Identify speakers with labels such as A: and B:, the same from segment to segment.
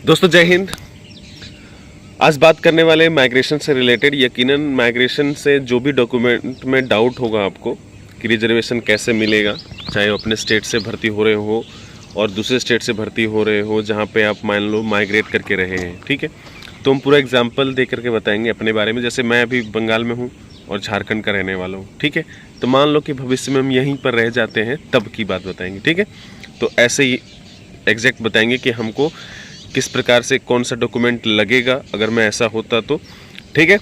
A: दोस्तों जय हिंद। आज बात करने वाले माइग्रेशन से रिलेटेड। यकीनन माइग्रेशन से जो भी डॉक्यूमेंट में डाउट होगा आपको कि रिजर्वेशन कैसे मिलेगा, चाहे अपने स्टेट से भर्ती हो रहे हो और दूसरे स्टेट से भर्ती हो रहे हो जहाँ पे आप मान लो माइग्रेट करके रहे हैं, ठीक है। तो हम पूरा एग्जांपल दे करके बताएंगे अपने बारे में। जैसे मैं अभी बंगाल में हूँ और झारखंड का रहने वाला हूँ, ठीक है। तो मान लो कि भविष्य में हम यहीं पर रह जाते हैं, तब की बात बताएंगे, ठीक है। तो ऐसे ही एग्जैक्ट बताएंगे कि हमको किस प्रकार से कौन सा डॉक्यूमेंट लगेगा अगर मैं ऐसा होता तो, ठीक है।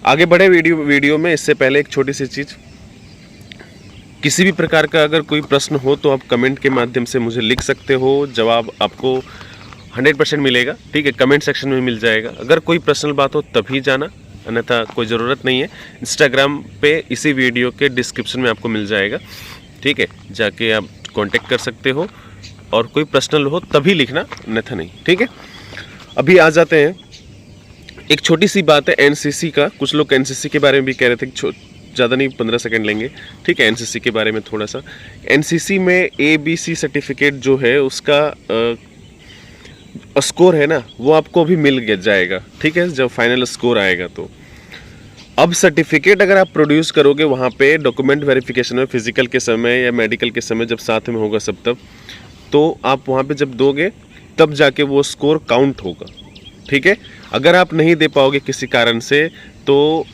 A: आगे बढ़े वीडियो में, इससे पहले एक छोटी सी चीज़, किसी भी प्रकार का अगर कोई प्रश्न हो तो आप कमेंट के माध्यम से मुझे लिख सकते हो। जवाब आपको 100% मिलेगा, ठीक है। कमेंट सेक्शन में मिल जाएगा। अगर कोई पर्सनल बात हो तभी जाना, अन्यथा कोई ज़रूरत नहीं है। इंस्टाग्राम पे इसी वीडियो के डिस्क्रिप्शन में आपको मिल जाएगा, ठीक है। जाके आप कांटेक्ट कर सकते हो और कोई पर्सनल हो तभी लिखना, अन्यथा नहीं, ठीक है। अभी आ जाते हैं, एक छोटी सी बात है एनसीसी का। कुछ लोग एनसीसी के बारे में भी कह रहे थे कि ज़्यादा नहीं, 15 सेकंड लेंगे, ठीक है। एनसीसी के बारे में थोड़ा सा, एनसीसी में ABC सर्टिफिकेट जो है उसका स्कोर है ना, वो आपको अभी मिल जाएगा, ठीक है, जब फाइनल स्कोर आएगा। तो अब सर्टिफिकेट अगर आप प्रोड्यूस करोगे वहाँ पे डॉक्यूमेंट वेरिफिकेशन में, फिजिकल के समय या मेडिकल के समय जब साथ में होगा सब, तब तो आप वहाँ पे जब दोगे तब जाके वो स्कोर काउंट होगा, ठीक है। अगर आप नहीं दे पाओगे किसी कारण से, तो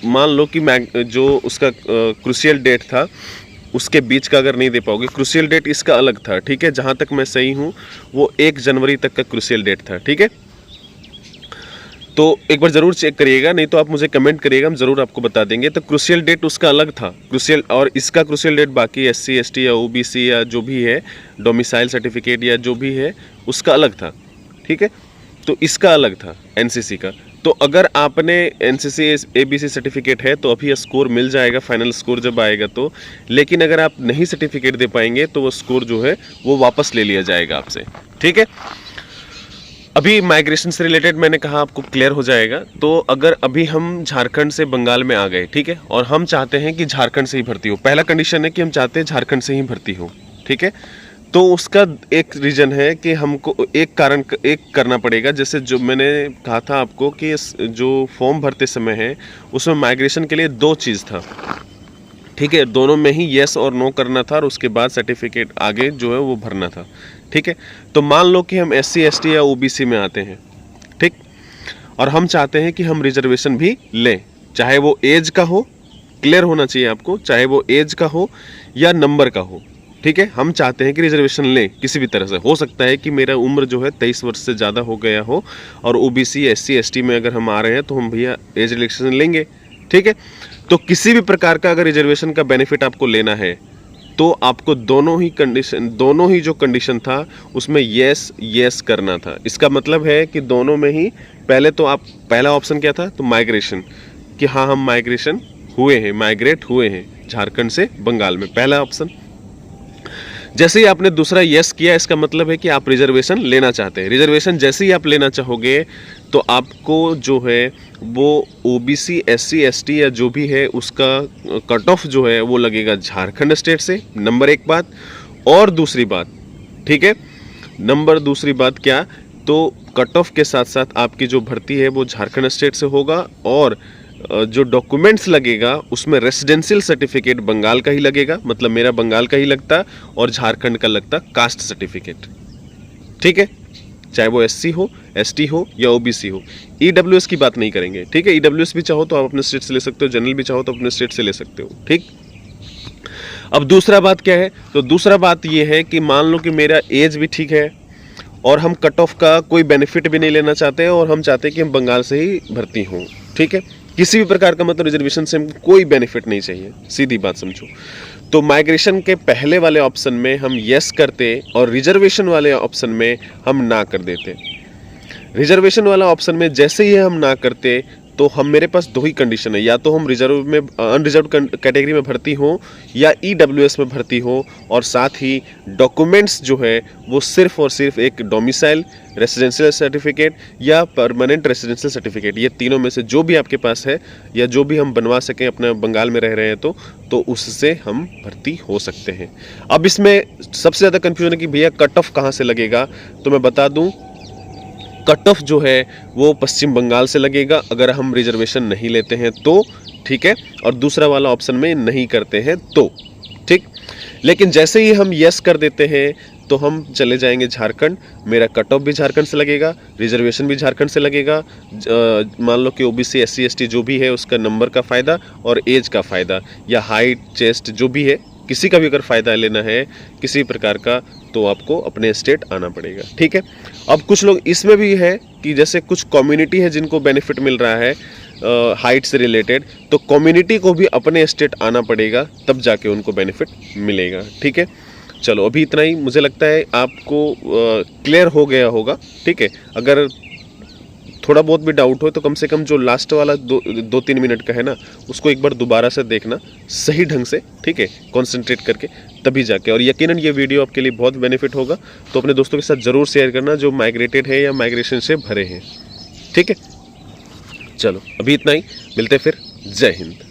A: मान लो कि जो उसका क्रूशियल डेट था उसके बीच का अगर नहीं दे पाओगे, क्रूशियल डेट इसका अलग था, ठीक है। जहाँ तक मैं सही हूँ वो 1 जनवरी तक का क्रूशियल डेट था, ठीक है। तो एक बार ज़रूर चेक करिएगा, नहीं तो आप मुझे कमेंट करिएगा, हम ज़रूर आपको बता देंगे। तो क्रूशियल डेट उसका अलग था, क्रूशियल, और इसका क्रूशियल डेट बाकी SC ST या OBC या जो भी है, डोमिसाइल सर्टिफिकेट या जो भी है उसका अलग था, ठीक है। तो इसका अलग था NCC का। तो अगर आपने NCC ABC सर्टिफिकेट है तो अभी स्कोर मिल जाएगा फाइनल स्कोर जब आएगा तो। लेकिन अगर आप नहीं सर्टिफिकेट दे पाएंगे तो वो स्कोर जो है वो वापस ले लिया जाएगा आपसे, ठीक है। अभी माइग्रेशन से रिलेटेड मैंने कहा आपको क्लियर हो जाएगा। तो अगर अभी हम झारखंड से बंगाल में आ गए, ठीक है, और हम चाहते हैं कि झारखंड से ही भर्ती हो, पहला कंडीशन है कि हम चाहते हैं झारखंड से ही भर्ती हो, ठीक है। तो उसका एक रीज़न है कि हमको एक करना पड़ेगा। जैसे जो मैंने कहा था आपको कि जो फॉर्म भरते समय है उसमें माइग्रेशन के लिए 2 चीज़ था, ठीक है। दोनों में ही येस और नो करना था और उसके बाद सर्टिफिकेट आगे जो है वो भरना था, ठीक है। तो मान लो कि हम SC ST या OBC में आते हैं, ठीक, और हम चाहते हैं कि हम रिजर्वेशन भी लें, चाहे वो एज का हो, क्लियर होना चाहिए आपको, चाहे वो एज का हो या नंबर का हो, ठीक है। हम चाहते हैं कि रिजर्वेशन लें किसी भी तरह से। हो सकता है कि मेरा उम्र जो है 23 वर्ष से ज़्यादा हो गया हो और OBC SC ST में अगर हम आ रहे हैं तो हम भैया एज रिलैक्सेशन लेंगे, ठीक है। तो किसी भी प्रकार का अगर रिजर्वेशन का बेनिफिट आपको लेना है तो आपको दोनों ही जो कंडीशन था उसमें येस करना था। इसका मतलब है कि दोनों में ही पहले तो आप, पहला ऑप्शन क्या था, तो माइग्रेशन, कि हाँ हम माइग्रेट हुए हैं झारखंड से बंगाल में, पहला ऑप्शन। जैसे ही आपने दूसरा येस किया, इसका मतलब है कि आप रिजर्वेशन लेना चाहते हैं। रिजर्वेशन जैसे ही आप लेना चाहोगे तो आपको जो है वो OBC SC ST या जो भी है उसका कट ऑफ जो है वो लगेगा झारखंड स्टेट से, नंबर 1 बात। और दूसरी बात, ठीक है, दूसरी बात क्या, तो कट ऑफ के साथ साथ आपकी जो भर्ती है वो झारखंड स्टेट से होगा और जो डॉक्यूमेंट्स लगेगा उसमें रेसिडेंशियल सर्टिफिकेट बंगाल का ही लगेगा, मतलब मेरा बंगाल का ही लगता और झारखंड का लगता कास्ट सर्टिफिकेट, ठीक है। चाहे वो SC हो, ST हो या OBC हो। EWS की बात नहीं करेंगे, ठीक है। EWS भी चाहो तो आप अपने स्टेट से ले सकते हो, जनरल भी चाहो तो अपने स्टेट से ले सकते हो, ठीक। अब दूसरा बात क्या है, तो दूसरा बात ये है कि मान लो कि मेरा एज भी ठीक है और हम कट ऑफ का कोई बेनिफिट भी नहीं लेना चाहते और हम चाहते हैं कि हम बंगाल से ही भर्ती हों, ठीक है। किसी भी प्रकार का मतलब रिजर्वेशन से हमको कोई बेनिफिट नहीं चाहिए, सीधी बात समझो। तो माइग्रेशन के पहले वाले ऑप्शन में हम येस करते और रिजर्वेशन वाले ऑप्शन में हम ना कर देते। रिजर्वेशन वाला ऑप्शन में जैसे ही हम ना करते तो हम, मेरे पास 2 ही कंडीशन है, या तो हम रिजर्व में, अनरिजर्व कैटेगरी में भर्ती हो या EWS में भर्ती हो, और साथ ही डॉक्यूमेंट्स जो है वो सिर्फ और सिर्फ एक डोमिसाइल रेसिडेंशियल सर्टिफिकेट या परमानेंट रेसिडेंशियल सर्टिफिकेट, ये तीनों में से जो भी आपके पास है या जो भी हम बनवा सकें अपने बंगाल में रह रहे हैं तो उससे हम भर्ती हो सकते हैं। अब इसमें सबसे ज़्यादा कन्फ्यूजन है कि भैया कट ऑफ कहाँ से लगेगा, तो मैं बता दूँ कट ऑफ जो है वो पश्चिम बंगाल से लगेगा अगर हम रिजर्वेशन नहीं लेते हैं तो, ठीक है, और दूसरा वाला ऑप्शन में नहीं करते हैं तो, ठीक। लेकिन जैसे ही हम यस कर देते हैं तो हम चले जाएंगे झारखंड, मेरा कट ऑफ भी झारखंड से लगेगा, रिजर्वेशन भी झारखंड से लगेगा, मान लो कि ओबीसी एससी एसटी जो भी है उसका नंबर का फ़ायदा और एज का फ़ायदा या हाइट चेस्ट जो भी है, किसी का भी अगर फ़ायदा लेना है किसी प्रकार का तो आपको अपने स्टेट आना पड़ेगा, ठीक है। अब कुछ लोग इसमें भी है कि जैसे कुछ कम्युनिटी है जिनको बेनिफिट मिल रहा है हाइट से रिलेटेड, तो कम्युनिटी को भी अपने स्टेट आना पड़ेगा तब जाके उनको बेनिफिट मिलेगा, ठीक है। चलो अभी इतना ही, मुझे लगता है आपको क्लियर हो गया होगा, ठीक है। अगर थोड़ा बहुत भी डाउट हो तो कम से कम जो लास्ट वाला 2-3 मिनट का है ना उसको एक बार दोबारा से देखना सही ढंग से, ठीक है, कंसंट्रेट करके, तभी जाके, और यकीनन ये वीडियो आपके लिए बहुत बेनिफिट होगा। तो अपने दोस्तों के साथ ज़रूर शेयर करना जो माइग्रेटेड है या माइग्रेशन से भरे हैं, ठीक है। चलो अभी इतना ही, मिलते फिर, जय हिंद।